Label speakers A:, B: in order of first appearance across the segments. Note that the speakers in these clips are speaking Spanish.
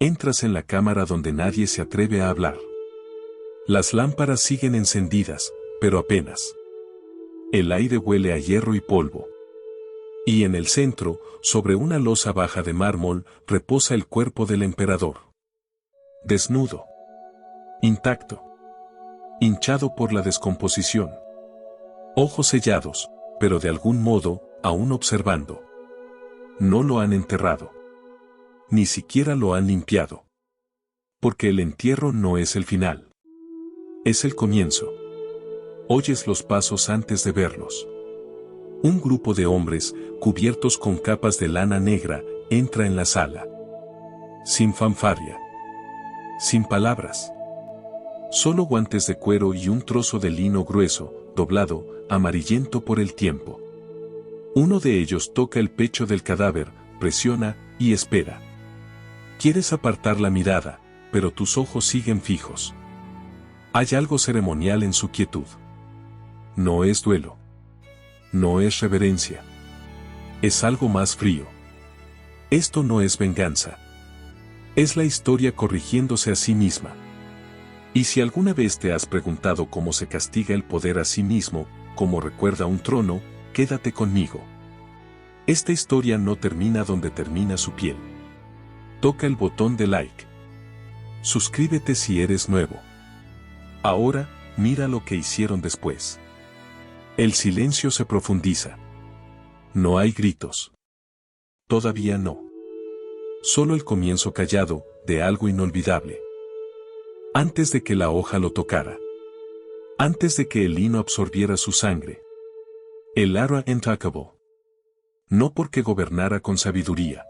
A: Entras en la cámara donde nadie se atreve a hablar. Las lámparas siguen encendidas, pero apenas. El aire huele a hierro y polvo. Y en el centro, sobre una losa baja de mármol, reposa el cuerpo del emperador. Desnudo. Intacto. Hinchado por la descomposición. Ojos sellados, pero de algún modo, aún observando. No lo han enterrado. Ni siquiera lo han limpiado. Porque el entierro no es el final. Es el comienzo. Oyes los pasos antes de verlos. Un grupo de hombres, cubiertos con capas de lana negra, entra en la sala. Sin fanfarria. Sin palabras. Solo guantes de cuero y un trozo de lino grueso, doblado, amarillento por el tiempo. Uno de ellos toca el pecho del cadáver, presiona, y espera. Quieres apartar la mirada, pero tus ojos siguen fijos. Hay algo ceremonial en su quietud. No es duelo. No es reverencia. Es algo más frío. Esto no es venganza. Es la historia corrigiéndose a sí misma. Y si alguna vez te has preguntado cómo se castiga el poder a sí mismo, como recuerda un trono, quédate conmigo. Esta historia no termina donde termina su piel. Toca el botón de like. Suscríbete si eres nuevo. Ahora, mira lo que hicieron después. El silencio se profundiza. No hay gritos. Todavía no. Solo el comienzo callado, de algo inolvidable. Antes de que la hoja lo tocara. Antes de que el lino absorbiera su sangre. El Ara Intouchable. No porque gobernara con sabiduría.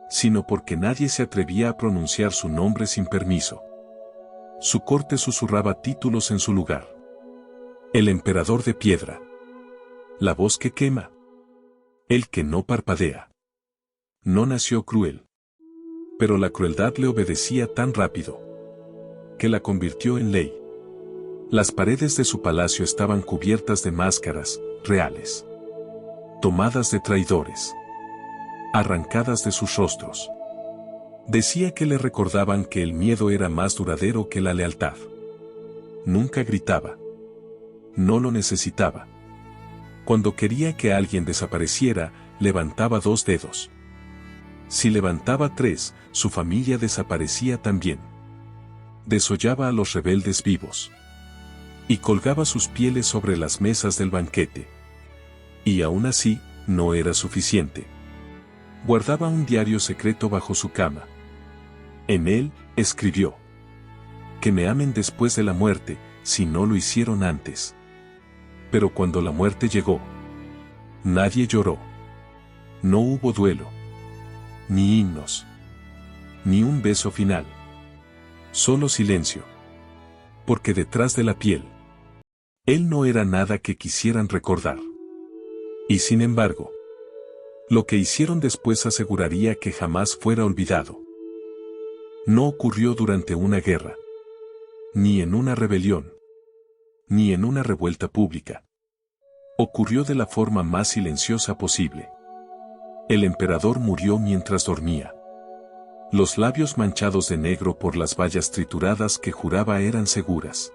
A: Sino porque nadie se atrevía a pronunciar su nombre sin permiso. Su corte susurraba títulos en su lugar. El emperador de piedra. La voz que quema. El que no parpadea. No nació cruel. Pero la crueldad le obedecía tan rápido que la convirtió en ley. Las paredes de su palacio estaban cubiertas de máscaras, reales. Tomadas de traidores. Arrancadas de sus rostros. Decía que le recordaban que el miedo era más duradero que la lealtad. Nunca gritaba. No lo necesitaba. Cuando quería que alguien desapareciera, levantaba 2 dedos. Si levantaba 3, su familia desaparecía también. Desollaba a los rebeldes vivos. Y colgaba sus pieles sobre las mesas del banquete. Y aún así, no era suficiente. Guardaba un diario secreto bajo su cama. En él, escribió: que me amen después de la muerte, si no lo hicieron antes. Pero cuando la muerte llegó, nadie lloró. No hubo duelo. Ni himnos. Ni un beso final. Solo silencio. Porque detrás de la piel, él no era nada que quisieran recordar. Y sin embargo, lo que hicieron después aseguraría que jamás fuera olvidado. No ocurrió durante una guerra. Ni en una rebelión. Ni en una revuelta pública. Ocurrió de la forma más silenciosa posible. El emperador murió mientras dormía. Los labios manchados de negro por las bayas trituradas que juraba eran seguras.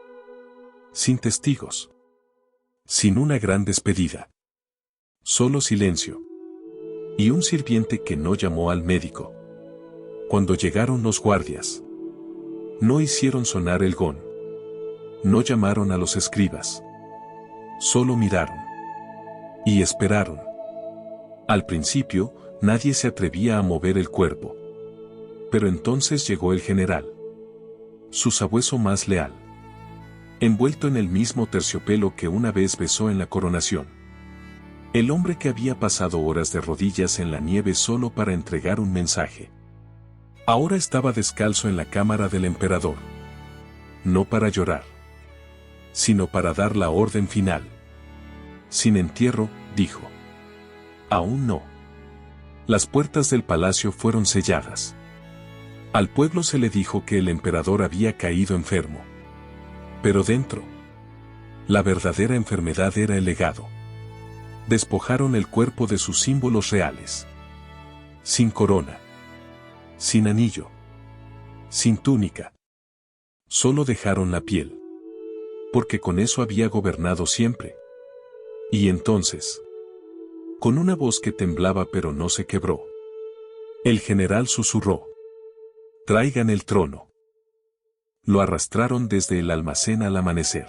A: Sin testigos. Sin una gran despedida. Solo silencio. Y un sirviente que no llamó al médico. Cuando llegaron los guardias, no hicieron sonar el gong. No llamaron a los escribas. Solo miraron. Y esperaron. Al principio, nadie se atrevía a mover el cuerpo. Pero entonces llegó el general. Su sabueso más leal. Envuelto en el mismo terciopelo que una vez besó en la coronación. El hombre que había pasado horas de rodillas en la nieve solo para entregar un mensaje. Ahora estaba descalzo en la cámara del emperador. No para llorar, sino para dar la orden final. Sin entierro, dijo. Aún no. Las puertas del palacio fueron selladas. Al pueblo se le dijo que el emperador había caído enfermo. Pero dentro, la verdadera enfermedad era el legado. Despojaron el cuerpo de sus símbolos reales. Sin corona. Sin anillo. sin túnica. Solo dejaron la piel. Porque con eso había gobernado siempre. Y entonces, con una voz que temblaba pero no se quebró, el general susurró: «Traigan el trono». Lo arrastraron desde el almacén al amanecer.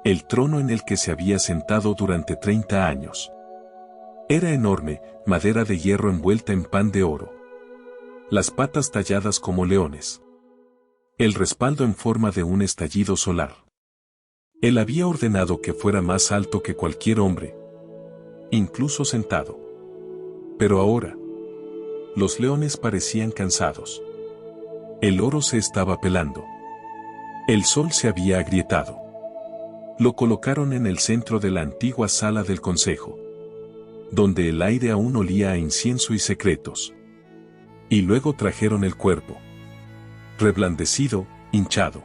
A: El trono en el que se había sentado durante 30 años. Era enorme, madera de hierro envuelta en pan de oro. Las patas talladas como leones. El respaldo en forma de un estallido solar. Él había ordenado que fuera más alto que cualquier hombre, incluso sentado. Pero ahora, los leones parecían cansados. El oro se estaba pelando. El sol se había agrietado. Lo colocaron en el centro de la antigua sala del consejo, donde el aire aún olía a incienso y secretos. Y luego trajeron el cuerpo, reblandecido, hinchado,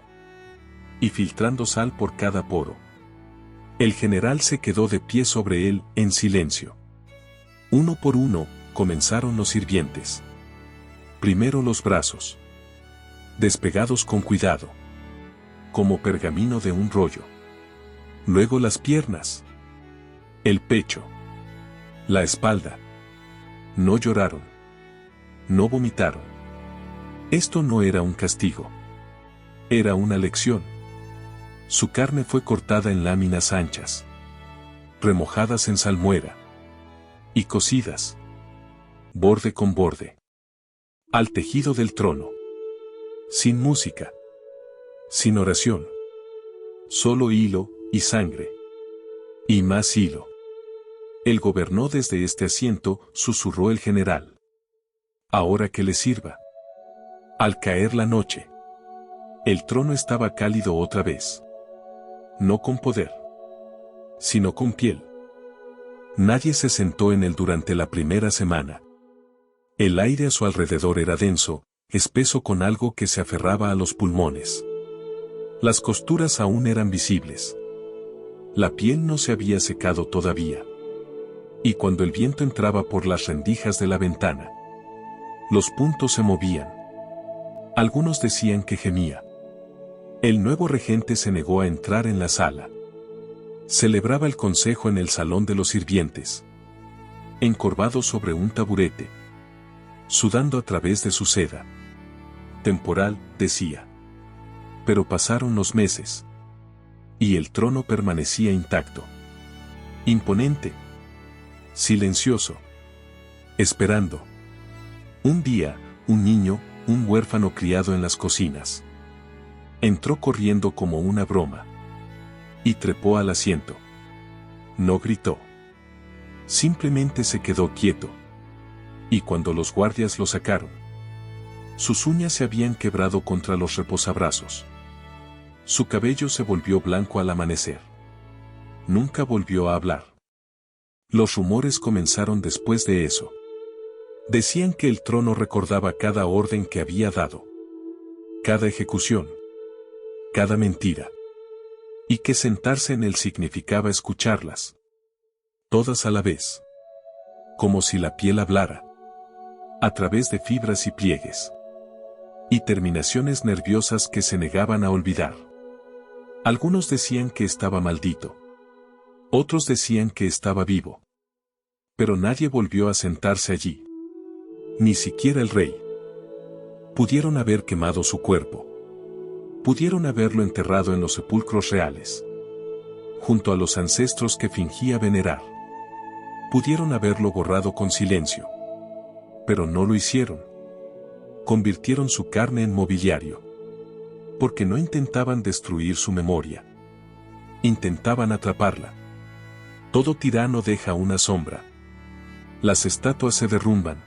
A: y filtrando sal por cada poro. El general se quedó de pie sobre él, en silencio. Uno por uno, comenzaron los sirvientes. Primero los brazos, despegados con cuidado, como pergamino de un rollo. Luego las piernas, el pecho, la espalda. No lloraron, no vomitaron. Esto no era un castigo. Era una lección. Su carne fue cortada en láminas anchas, remojadas en salmuera, y cosidas, borde con borde, al tejido del trono. Sin música, sin oración, solo hilo y sangre. Y más hilo. Él gobernó desde este asiento, susurró el general. Ahora que le sirva. Al caer la noche, el trono estaba cálido otra vez. No con poder, sino con piel. Nadie se sentó en él durante la primera semana. El aire a su alrededor era denso, espeso con algo que se aferraba a los pulmones. Las costuras aún eran visibles. La piel no se había secado todavía. Y cuando el viento entraba por las rendijas de la ventana, los puntos se movían. Algunos decían que gemía. El nuevo regente se negó a entrar en la sala. Celebraba el consejo en el salón de los sirvientes, encorvado sobre un taburete, sudando a través de su seda. Temporal, decía. Pero pasaron los meses. Y el trono permanecía intacto. Imponente. Silencioso. Esperando. Un día, un niño, un huérfano criado en las cocinas, entró corriendo como una broma. Y trepó al asiento. No gritó. Simplemente se quedó quieto. Y cuando los guardias lo sacaron, sus uñas se habían quebrado contra los reposabrazos. Su cabello se volvió blanco al amanecer. Nunca volvió a hablar. Los rumores comenzaron después de eso. Decían que el trono recordaba cada orden que había dado, cada ejecución, cada mentira, y que sentarse en él significaba escucharlas, todas a la vez, como si la piel hablara, a través de fibras y pliegues, y terminaciones nerviosas que se negaban a olvidar. Algunos decían que estaba maldito. Otros decían que estaba vivo. Pero nadie volvió a sentarse allí. Ni siquiera el rey. Pudieron haber quemado su cuerpo. Pudieron haberlo enterrado en los sepulcros reales, junto a los ancestros que fingía venerar. Pudieron haberlo borrado con silencio. Pero no lo hicieron. Convirtieron su carne en mobiliario. Porque no intentaban destruir su memoria. Intentaban atraparla. Todo tirano deja una sombra. Las estatuas se derrumban.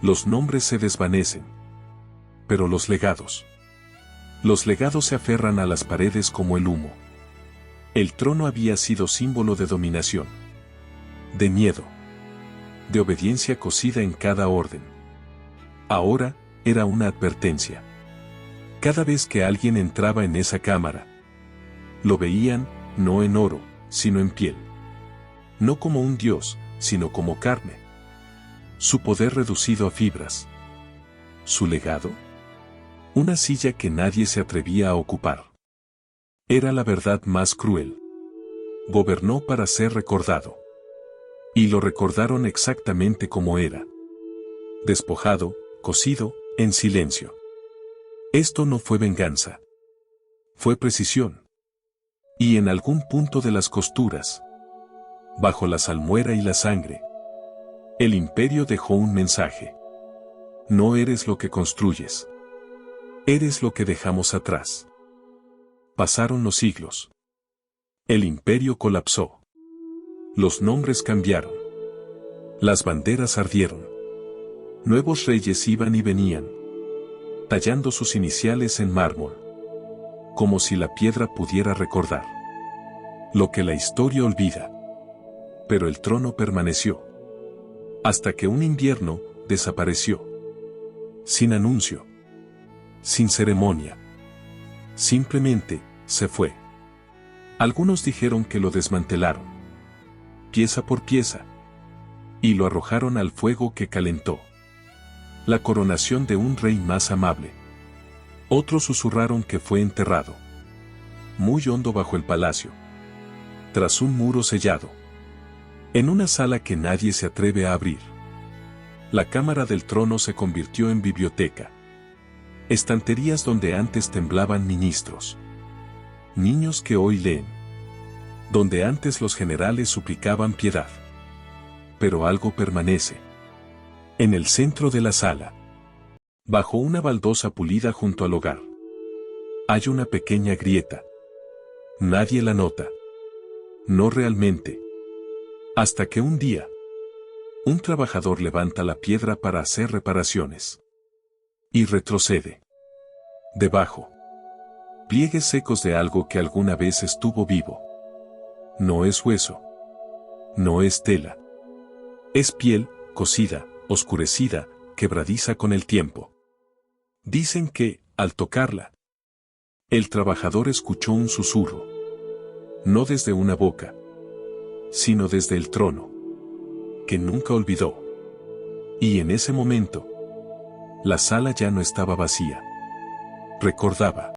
A: Los nombres se desvanecen. Pero los legados se aferran a las paredes como el humo. El trono había sido símbolo de dominación, de miedo, de obediencia cosida en cada orden. Ahora, era una advertencia. Cada vez que alguien entraba en esa cámara, lo veían, no en oro, sino en piel. No como un dios, sino como carne. Su poder reducido a fibras. Su legado. Una silla que nadie se atrevía a ocupar. Era la verdad más cruel. Gobernó para ser recordado. Y lo recordaron exactamente como era. Despojado, cosido, en silencio. Esto no fue venganza. Fue precisión. Y en algún punto de las costuras, bajo la salmuera y la sangre, el imperio dejó un mensaje. No eres lo que construyes. Eres lo que dejamos atrás. Pasaron los siglos. El imperio colapsó. Los nombres cambiaron. Las banderas ardieron. Nuevos reyes iban y venían, tallando sus iniciales en mármol, como si la piedra pudiera recordar lo que la historia olvida. Pero el trono permaneció, hasta que un invierno desapareció. Sin anuncio. Sin ceremonia. Simplemente, se fue. Algunos dijeron que lo desmantelaron, pieza por pieza, y lo arrojaron al fuego que calentó la coronación de un rey más amable. Otros susurraron que fue enterrado muy hondo bajo el palacio, tras un muro sellado, en una sala que nadie se atreve a abrir. La cámara del trono se convirtió en biblioteca. Estanterías donde antes temblaban ministros. Niños que hoy leen. Donde antes los generales suplicaban piedad. Pero algo permanece. En el centro de la sala, bajo una baldosa pulida junto al hogar, hay una pequeña grieta. Nadie la nota. No realmente. Hasta que un día, un trabajador levanta la piedra para hacer reparaciones. Y retrocede. Debajo, pliegues secos de algo que alguna vez estuvo vivo. No es hueso. No es tela. Es piel, cocida, oscurecida, quebradiza con el tiempo. Dicen que, al tocarla, el trabajador escuchó un susurro. No desde una boca, sino desde el trono, que nunca olvidó. Y en ese momento, la sala ya no estaba vacía. Recordaba.